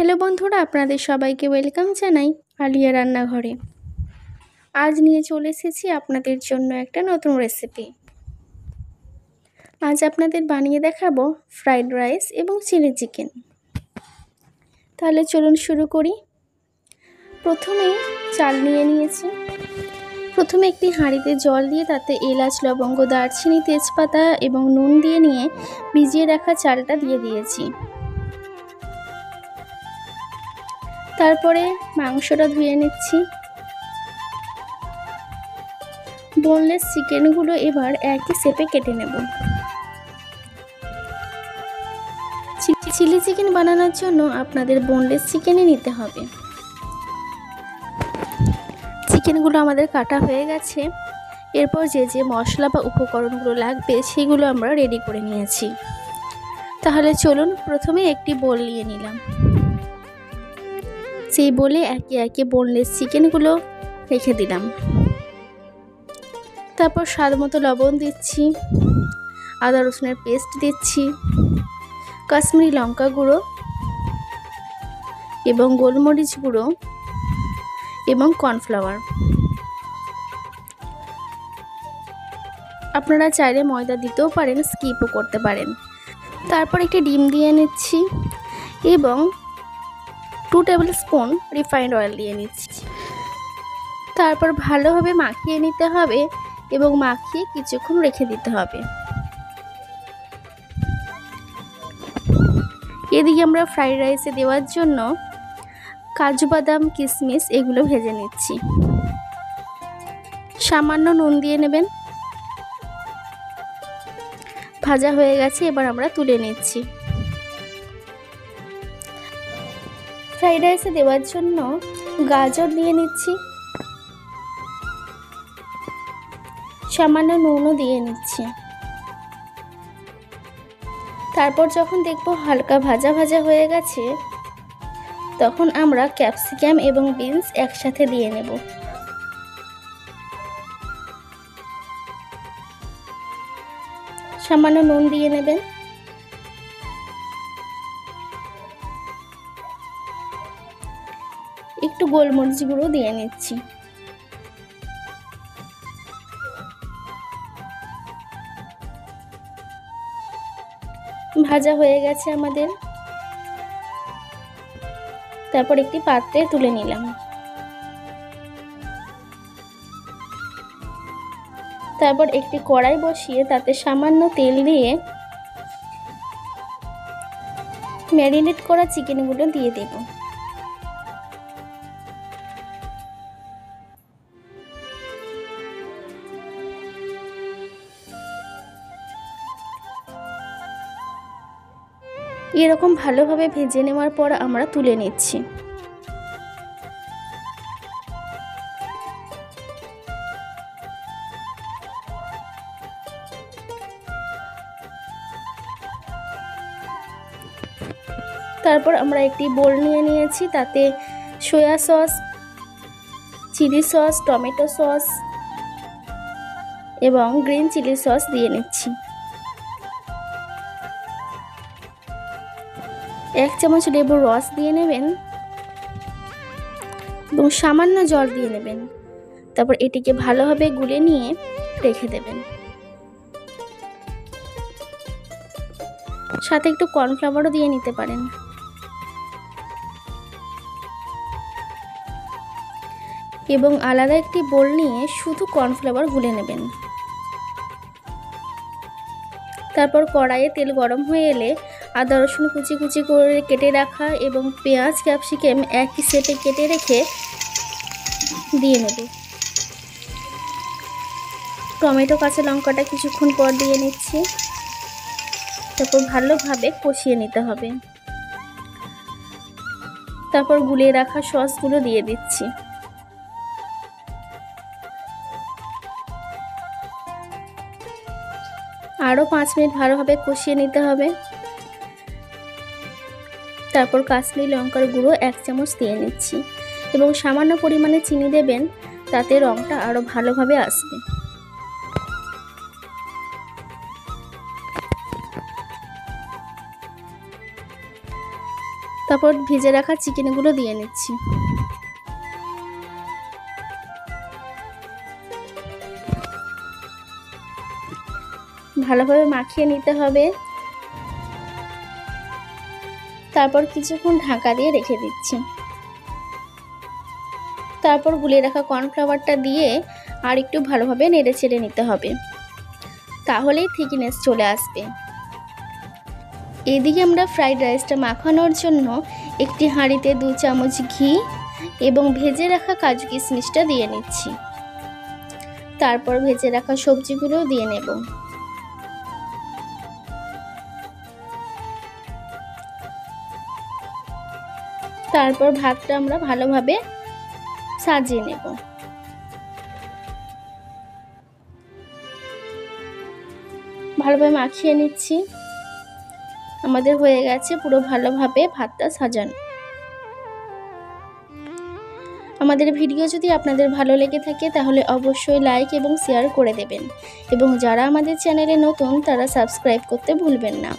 Hello বন্ধুরা, আপনাদের সবাইকে ওয়েলকাম জানাই আলিয়া রান্নাঘরে। আজ নিয়ে চলে এসেছি আপনাদের জন্য একটা নতুন রেসিপি। আজ আপনাদের বানিয়ে দেখাবো ফ্রাইড রাইস এবং চিলি চিকেন। তাহলে চলুন শুরু করি। প্রথমেই চাল নিয়ে নিয়েছি। প্রথমে একটি হাঁড়িতে জল দিয়ে তাতে এলাচ, লবঙ্গ, দারচিনি, তেজপাতা এবং নুন দিয়ে নিয়ে ভিজিয়ে রাখা চালটা দিয়ে দিয়েছি। তারপরে মাংসটা ধুয়ে নিচ্ছি। বোনলেস চিকেনগুলো এবার একই শেপে কেটে নেব। চিলি চিকেন বানানোর জন্য আপনাদের বোনলেস চিকেনই নিতে হবে। চিকেনগুলো আমাদের কাটা হয়ে গেছে। এরপর যে যে মশলা বা উপকরণগুলো লাগবে সেগুলো আমরা রেডি করে নিয়েছি। তাহলে চলুন, প্রথমে একটি বোল নিয়ে নিলাম। সেই বোলে একে একে বোনলেস চিকেনগুলো রেখে দিলাম। তারপর স্বাদ মতো লবণ দিচ্ছি, আদা রসুনের পেস্ট দিচ্ছি, কাশ্মীরি লঙ্কা গুঁড়ো এবং গোলমরিচ গুঁড়ো এবং কর্নফ্লাওয়ার। আপনারা চাইলে ময়দা দিতেও পারেন, স্কিপও করতে পারেন। তারপর একটি ডিম দিয়ে নিচ্ছি এবং 2 টেবিল স্পুন রিফাইন্ড অয়েল দিয়ে নিচ্ছি। তারপর ভালোভাবে মাখিয়ে নিতে হবে এবং মাখিয়ে কিছুক্ষণ রেখে দিতে হবে। এদিকে আমরা ফ্রাইড রাইসে দেওয়ার জন্য কাজু বাদাম, কিশমিশ এগুলো ভেজে নিচ্ছি। সামান্য নুন দিয়ে নেবেন। ভাজা হয়ে গেছে, এবার আমরা তুলে নিচ্ছি। ফ্রাইড রাইসে দেওয়ার জন্য গাজর দিয়ে নিচ্ছি। সামান্য নুনও দিয়ে নিচ্ছি। তারপর যখন দেখব হালকা ভাজা ভাজা হয়ে গেছে, তখন আমরা ক্যাপসিকাম এবং বিনস একসাথে দিয়ে নেব। সামান্য নুন দিয়ে নেবেন। একটু গোলমরিচ গুঁড়ো দিয়ে নিচ্ছি। ভাজা হয়ে গেছে আমাদের। তারপর একটি পাত্রে তুলে নিলাম। তারপর একটি কড়াই বসিয়ে তাতে সামান্য তেল দিয়ে ম্যারিনেট করা চিকেনগুলো দিয়ে দেব। এরকম ভালোভাবে ভেজে নেওয়ার পর আমরা তুলে নিচ্ছি। তারপর আমরা একটি বোল নিয়ে নিয়েছি, তাতে soya sauce, chilli sauce, tomato sauce এবং গ্রিন চিলি সস দিয়ে নিচ্ছি। 1 চামচ লেবুর রস দিয়ে নেবেন এবং সামান্য জল দিয়ে নেবেন। তারপর এটিকে ভালোভাবে গুলে নিয়ে রেখে দেবেন। সাথে একটু কর্নফ্লাওয়ারও দিয়ে নিতে পারেন। এবং আলাদা একটি বোল নিয়ে শুধু কর্নফ্লাওয়ার গুলে নেবেন। তারপর কড়াইয়ে তেল গরম হয়ে এলে আদা রসুন কুচি কুচি করে কেটে রাখা এবং পেঁয়াজ, ক্যাপসিকাম একই শেপে কেটে রেখে দিয়ে নেব। টমেটো, কাঁচা লঙ্কাটা কিছুক্ষণ পর দিয়ে নিচ্ছি। তারপর ভালোভাবে কষিয়ে নিতে হবে। তারপর গুলিয়ে রাখা সসগুলো দিয়ে দিচ্ছি। আরও 5 মিনিট ভালোভাবে কষিয়ে নিতে হবে। তারপর কাশ্মীরি লঙ্কার গুঁড়ো 1 চামচ দিয়ে নিচ্ছি এবং সামান্য পরিমাণে চিনি দেবেন, তাতে রঙটা আরও ভালোভাবে আসবে। তারপর ভেজে রাখা চিকেনগুলো দিয়ে নিচ্ছি। ভালোভাবে মাখিয়ে নিতে হবে। তারপর কিছুক্ষণ ঢাকা দিয়ে রেখে দিচ্ছি। তারপর গুলিয়ে রাখা কর্নফ্লাওয়ারটা দিয়ে আর একটু ভালোভাবে নেড়ে চেড়ে নিতে হবে, তাহলেই থিকনেস চলে আসবে। এদিকে আমরা ফ্রাইড রাইসটা মাখানোর জন্য একটি হাঁড়িতে 2 চামচ ঘি এবং ভেজে রাখা কাজু কিশমিশটা দিয়ে নিচ্ছি। তারপর ভেজে রাখা সবজিগুলো দিয়ে নেব। তারপর ভাতটা আমরা ভালোভাবে সাজিয়ে নেব। ভালোভাবে মাখিয়ে নিচ্ছি। আমাদের হয়ে গেছে পুরো ভালোভাবে ভাতটা সাজানো। আমাদের ভিডিও যদি আপনাদের ভালো লেগে থাকে তাহলে অবশ্যই লাইক এবং শেয়ার করে দেবেন, এবং যারা আমাদের চ্যানেলে নতুন তারা সাবস্ক্রাইব করতে ভুলবেন না।